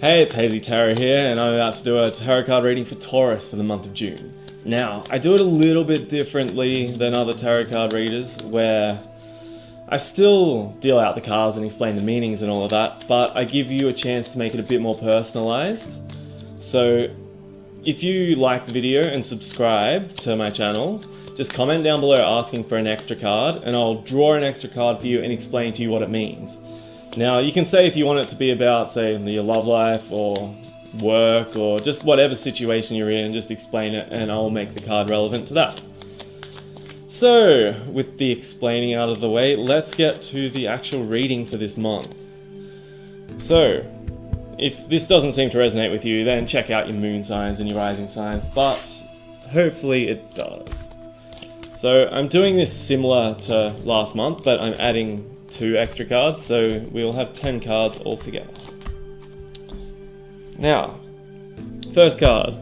Hey, it's Hazy Tarot here, and I'm about to do a tarot card reading for Taurus for the month of June. Now, I do it a little bit differently than other tarot card readers, where I still deal out the cards and explain the meanings and all of that, but I give you a chance to make it a bit more personalized. So, if you like the video and subscribe to my channel, just comment down below asking for an extra card, and I'll draw an extra card for you and explain to you what it means. Now, you can say if you want it to be about, say, your love life or work or just whatever situation you're in, just explain it and I'll make the card relevant to that. So, with the explaining out of the way, let's get to the actual reading for this month. So, if this doesn't seem to resonate with you, then check out your moon signs and your rising signs, but hopefully it does. So, I'm doing this similar to last month, but I'm adding 2 extra cards, so we'll have 10 cards altogether. Now, first card,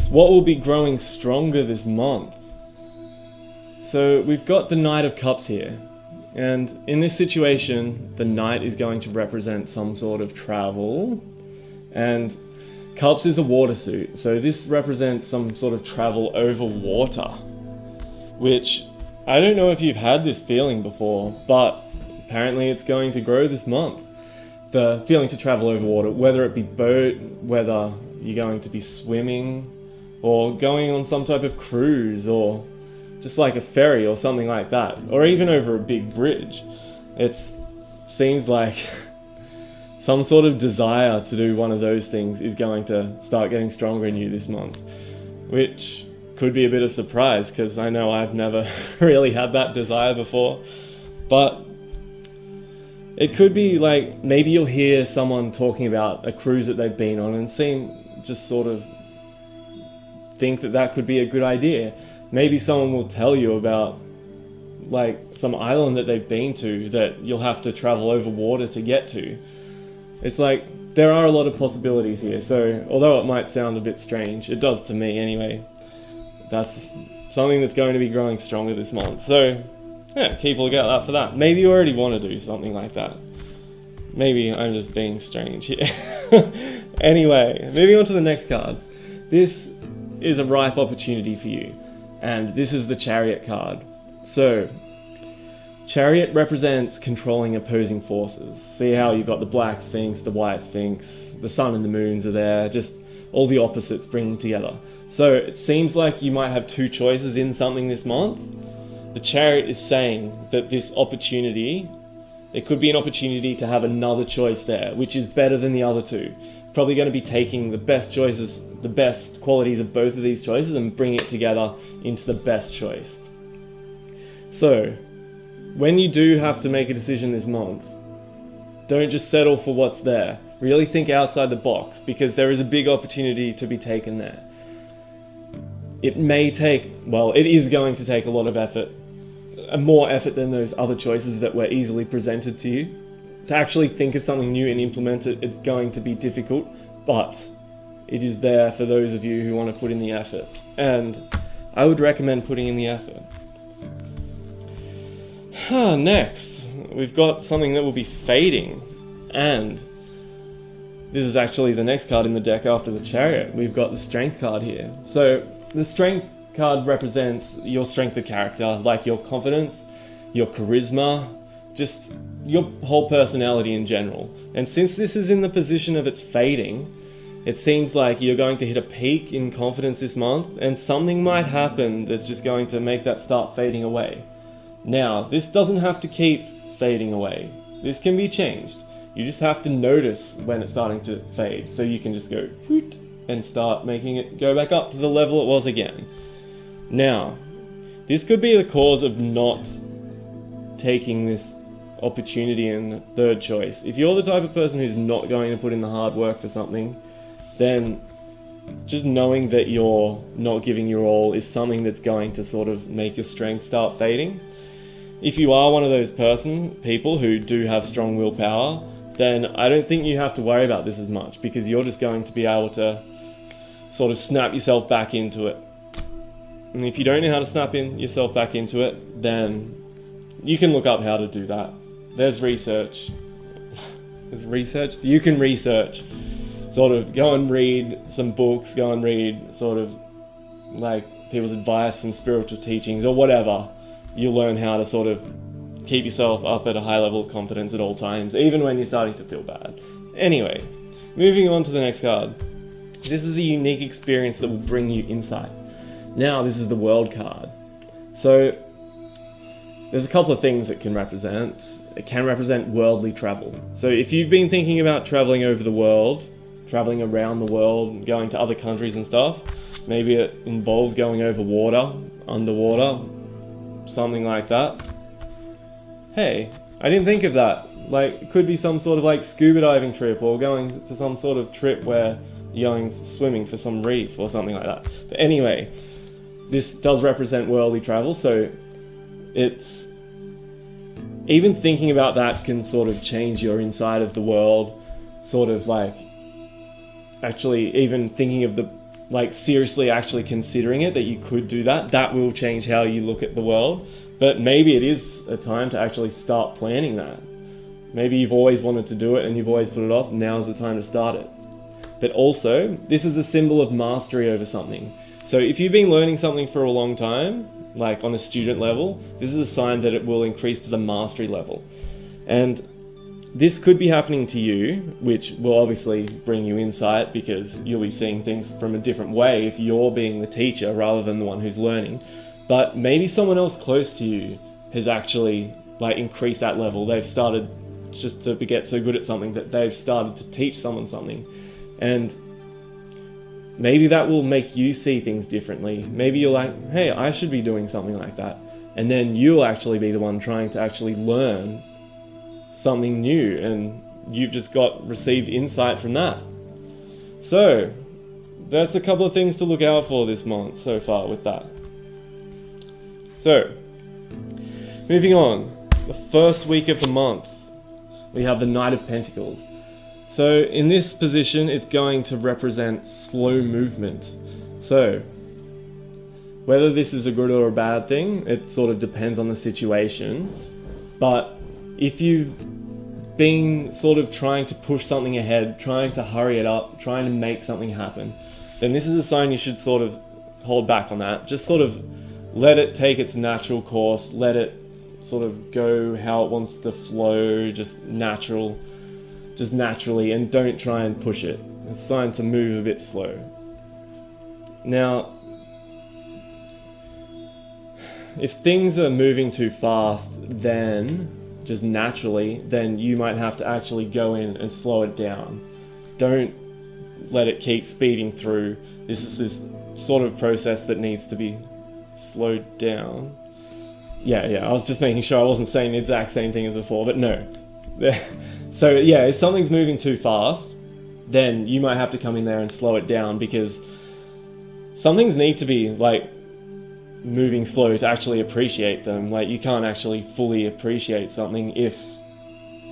what will be growing stronger this month? So we've got the Knight of Cups here, and in this situation, the Knight is going to represent some sort of travel, and Cups is a water suit, so this represents some sort of travel over water, which I don't know if you've had this feeling before, but apparently it's going to grow this month. The feeling to travel over water, whether it be boat, whether you're going to be swimming, or going on some type of cruise, or just like a ferry or something like that, or even over a big bridge. It seems like some sort of desire to do one of those things is going to start getting stronger in you this month, which could be a bit of surprise because I know I've never really had that desire before, but it could be like maybe you'll hear someone talking about a cruise that they've been on and just sort of think that that could be a good idea. Maybe someone will tell you about like some island that they've been to that you'll have to travel over water to get to. It's like there are a lot of possibilities here, so although it might sound a bit strange, it does to me anyway. That's something that's going to be growing stronger this month. So yeah, keep a lookout out for that. Maybe you already want to do something like that. Maybe I'm just being strange here. Anyway, moving on to the next card. This is a ripe opportunity for you, and this is the Chariot card. So, Chariot represents controlling opposing forces. See how you've got the black sphinx, the white sphinx, the sun and the moons are there, just all the opposites bringing together. So it seems like you might have 2 choices in something this month. The Chariot is saying that this opportunity, there could be an opportunity to have another choice there, which is better than the other 2. It's probably going to be taking the best choices, the best qualities of both of these choices and bringing it together into the best choice. So, when you do have to make a decision this month, don't just settle for what's there. Really think outside the box, because there is a big opportunity to be taken there. It may take, well, it is going to take a lot of effort, more effort than those other choices that were easily presented to you. To actually think of something new and implement it, it's going to be difficult, but it is there for those of you who want to put in the effort. And I would recommend putting in the effort. Next, we've got something that will be fading, and this is actually the next card in the deck after the Chariot. We've got the Strength card here. So the Strength card represents your strength of character, like your confidence, your charisma, just your whole personality in general. And since this is in the position of it's fading, it seems like you're going to hit a peak in confidence this month, and something might happen that's just going to make that start fading away. Now, this doesn't have to keep fading away. This can be changed. You just have to notice when it's starting to fade, so you can just go whoot, and start making it go back up to the level it was again. Now, this could be the cause of not taking this opportunity in third choice. If you're the type of person who's not going to put in the hard work for something, then just knowing that you're not giving your all is something that's going to sort of make your strength start fading. If you are one of those people who do have strong willpower, then I don't think you have to worry about this as much, because you're just going to be able to sort of snap yourself back into it. And if you don't know how to snap yourself back into it, then you can look up how to do that. There's research. There's research? You can research sort of go and read some books, go and read sort of like people's advice, some spiritual teachings or whatever. You'll learn how to sort of keep yourself up at a high level of confidence at all times, even when you're starting to feel bad. Anyway, moving on to the next card. This is a unique experience that will bring you insight. Now, this is the World card. So, there's a couple of things it can represent. It can represent worldly travel. So if you've been thinking about traveling over the world, traveling around the world, going to other countries and stuff, maybe it involves going over water, underwater, something like that. Hey, I didn't think of that. Like, it could be some sort of like scuba diving trip or going to some sort of trip where you're going swimming for some reef or something like that. But anyway, this does represent worldly travel, so it's even thinking about that can sort of change your inside of the world, sort of like actually even thinking of the like seriously actually considering it that you could do that will change how you look at the world. But maybe it is a time to actually start planning that. Maybe you've always wanted to do it and you've always put it off. Now's the time to start it. But also, this is a symbol of mastery over something. So if you've been learning something for a long time, like on a student level, this is a sign that it will increase to the mastery level. And this could be happening to you, which will obviously bring you insight because you'll be seeing things from a different way if you're being the teacher rather than the one who's learning. But maybe someone else close to you has actually like increased that level. They've started just to get so good at something that they've started to teach someone something. And maybe that will make you see things differently. Maybe you're like, hey, I should be doing something like that. And then you'll actually be the one trying to actually learn something new, and you've just received insight from that. So that's a couple of things to look out for this month so far with that. So moving on, the first week of the month, we have the Knight of Pentacles. So in this position, it's going to represent slow movement. So whether this is a good or a bad thing, it sort of depends on the situation. But if you've been sort of trying to push something ahead, trying to hurry it up, trying to make something happen, then this is a sign you should sort of hold back on that. Just sort of let it take its natural course, let it sort of go how it wants to flow, just naturally, and don't try and push it. It's a sign to move a bit slow. Now, if things are moving too fast, then just naturally, then you might have to actually go in and slow it down. Don't let it keep speeding through. This is this sort of process that needs to be slowed down. Yeah, I was just making sure I wasn't saying the exact same thing as before, but no. So yeah, if something's moving too fast, then you might have to come in there and slow it down, because some things need to be like moving slow to actually appreciate them. Like, you can't actually fully appreciate something if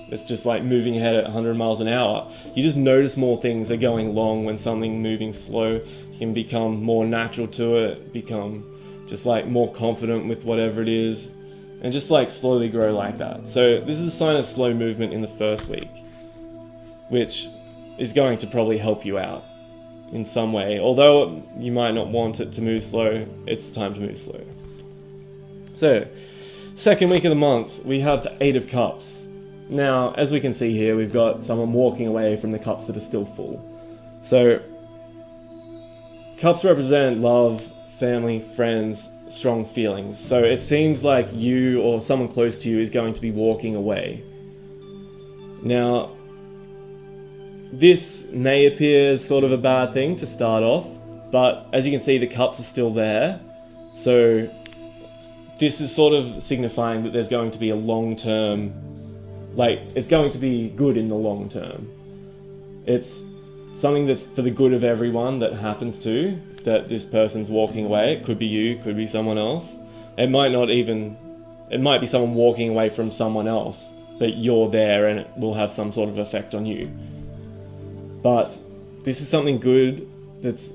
it's just like moving ahead at 100 miles an hour. You just notice more things are going long when something moving slow. You can become more natural to it, become just like more confident with whatever it is, and just like slowly grow like that. So this is a sign of slow movement in the first week, which is going to probably help you out in some way. Although you might not want it to move slow, it's time to move slow. So, second week of the month, we have the Eight of Cups. Now, as we can see here, we've got someone walking away from the cups that are still full. So, cups represent love, family, friends, strong feelings. So it seems like you or someone close to you is going to be walking away. Now, this may appear as sort of a bad thing to start off, but as you can see, the cups are still there. So this is sort of signifying that there's going to be a long-term, like, it's going to be good in the long term. It's something that's for the good of everyone that happens to, that this person's walking away. It could be you, could be someone else. It might be someone walking away from someone else, but you're there and it will have some sort of effect on you. But this is something good that's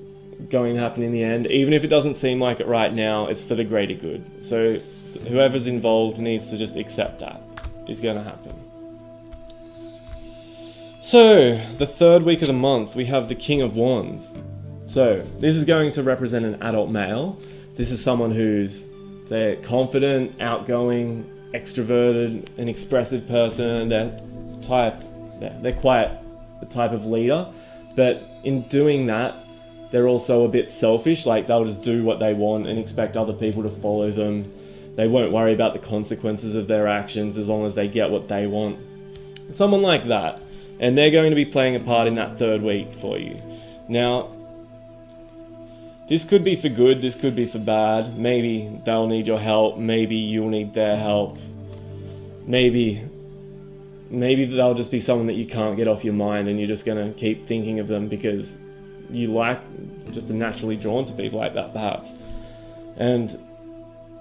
going to happen in the end. Even if it doesn't seem like it right now, it's for the greater good. So whoever's involved needs to just accept that is going to happen. So, the third week of the month, we have the King of Wands. So, this is going to represent an adult male. This is someone who's, say, confident, outgoing, extroverted, an expressive person. They're quite the type of leader. But in doing that, they're also a bit selfish. Like, they'll just do what they want and expect other people to follow them. They won't worry about the consequences of their actions as long as they get what they want. Someone like that. And they're going to be playing a part in that third week for you. Now, this could be for good, this could be for bad. Maybe they'll need your help, maybe you'll need their help. Maybe they'll just be someone that you can't get off your mind and you're just going to keep thinking of them because you just are naturally drawn to people like that, perhaps. And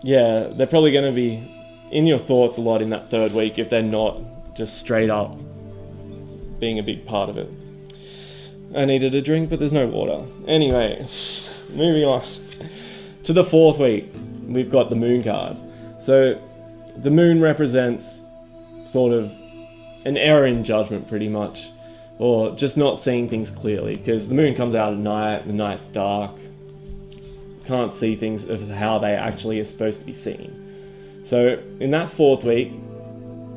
yeah, they're probably going to be in your thoughts a lot in that third week if they're not just straight up being a big part of it. I needed a drink, but there's no water. Anyway, moving on to the fourth week, we've got the Moon card. So the Moon represents sort of an error in judgment, pretty much, or just not seeing things clearly, because the Moon comes out at night, the night's dark, can't see things of how they actually are supposed to be seen. So in that fourth week,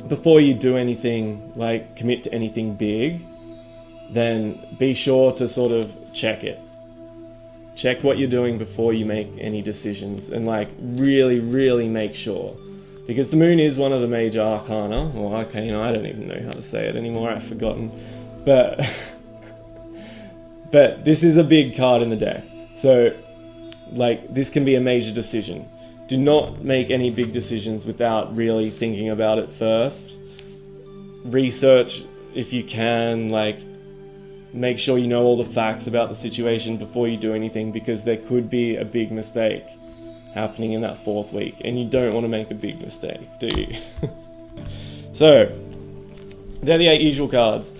before you do anything, like commit to anything big, then be sure to sort of check it. Check what you're doing before you make any decisions, and like really, really make sure. Because the Moon is one of the major arcana, or arcana, I don't even know how to say it anymore, I've forgotten. But this is a big card in the deck. So like this can be a major decision. Do not make any big decisions without really thinking about it first. Research if you can, like make sure you know all the facts about the situation before you do anything, because there could be a big mistake happening in that fourth week and you don't want to make a big mistake, do you? So, they're the 8 usual cards.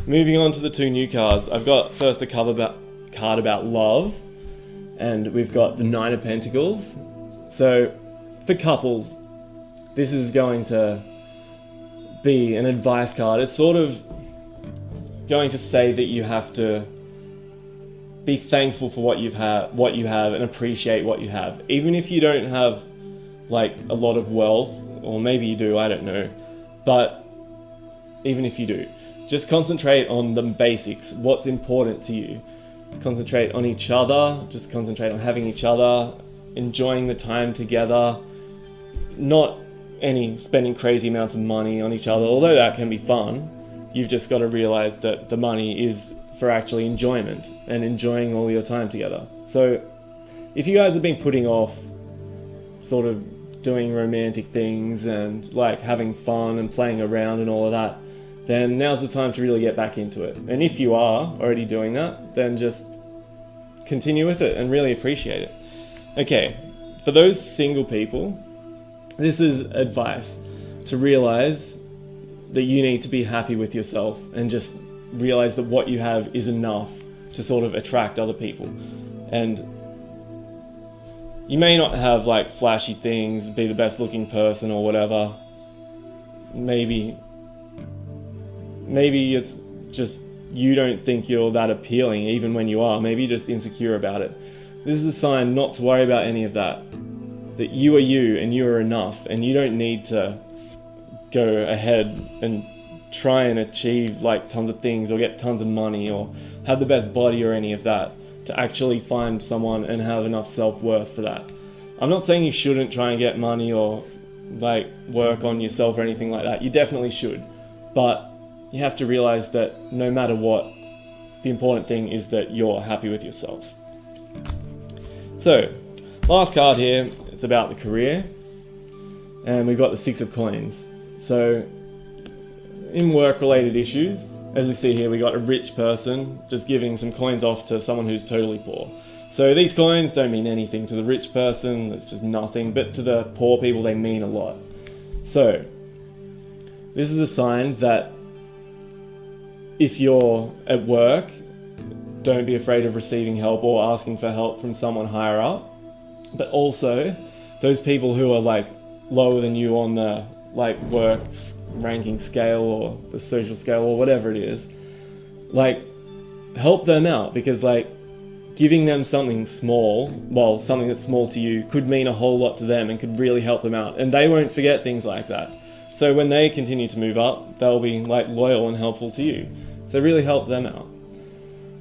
Moving on to the 2 new cards. I've got first a card about love, and we've got the 9 of Pentacles. So, for couples, this is going to be an advice card. It's sort of going to say that you have to be thankful for what you have and appreciate what you have. Even if you don't have like a lot of wealth, or maybe you do, I don't know. But even if you do, just concentrate on the basics. What's important to you? Concentrate on each other. Just concentrate on having each other, enjoying the time together, not any spending crazy amounts of money on each other, although that can be fun. You've just got to realize that the money is for actually enjoyment and enjoying all your time together. So if you guys have been putting off sort of doing romantic things and like having fun and playing around and all of that, then now's the time to really get back into it. And if you are already doing that, then just continue with it and really appreciate it. Okay, for those single people, this is advice to realize that you need to be happy with yourself and just realize that what you have is enough to sort of attract other people. And you may not have like flashy things, be the best looking person or whatever. Maybe it's just you don't think you're that appealing even when you are. Maybe you're just insecure about it. This is a sign not to worry about any of that. That you are you and you are enough, and you don't need to go ahead and try and achieve like tons of things or get tons of money or have the best body or any of that to actually find someone and have enough self-worth for that. I'm not saying you shouldn't try and get money or like work on yourself or anything like that. You definitely should, but you have to realize that no matter what, the important thing is that you're happy with yourself. So, last card here, it's about the career, and we've got the 6 of Coins. So, in work-related issues, as we see here, we got a rich person just giving some coins off to someone who's totally poor. So these coins don't mean anything to the rich person, it's just nothing, but to the poor people they mean a lot. So, this is a sign that if you're at work, don't be afraid of receiving help or asking for help from someone higher up. But also, those people who are like lower than you on the like work ranking scale or the social scale or whatever it is, like, help them out, because like giving them something small, well, something that's small to you, could mean a whole lot to them and could really help them out, and they won't forget things like that. So when they continue to move up, they'll be like loyal and helpful to you. So really help them out.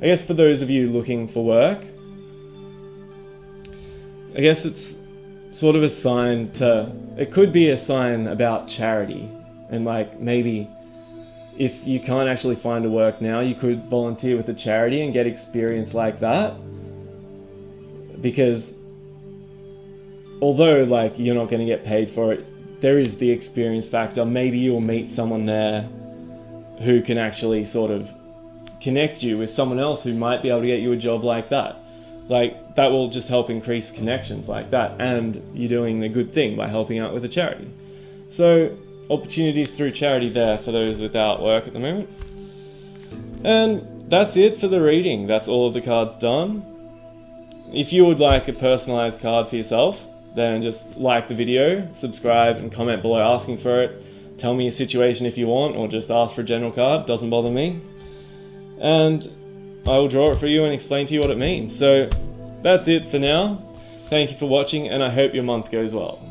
I guess for those of you looking for work, I guess it's sort of a sign to, it could be a sign about charity, and like maybe if you can't actually find a work now, you could volunteer with a charity and get experience like that. Because although like you're not going to get paid for it, there is the experience factor. Maybe you'll meet someone there who can actually sort of connect you with someone else who might be able to get you a job like that. Like, that will just help increase connections like that, and you're doing the good thing by helping out with a charity. So, opportunities through charity there for those without work at the moment. And that's it for the reading. That's all of the cards done. If you would like a personalized card for yourself, then just like the video, subscribe, and comment below asking for it. Tell me your situation if you want, or just ask for a general card, doesn't bother me. And I will draw it for you and explain to you what it means. So that's it for now. Thank you for watching, and I hope your month goes well.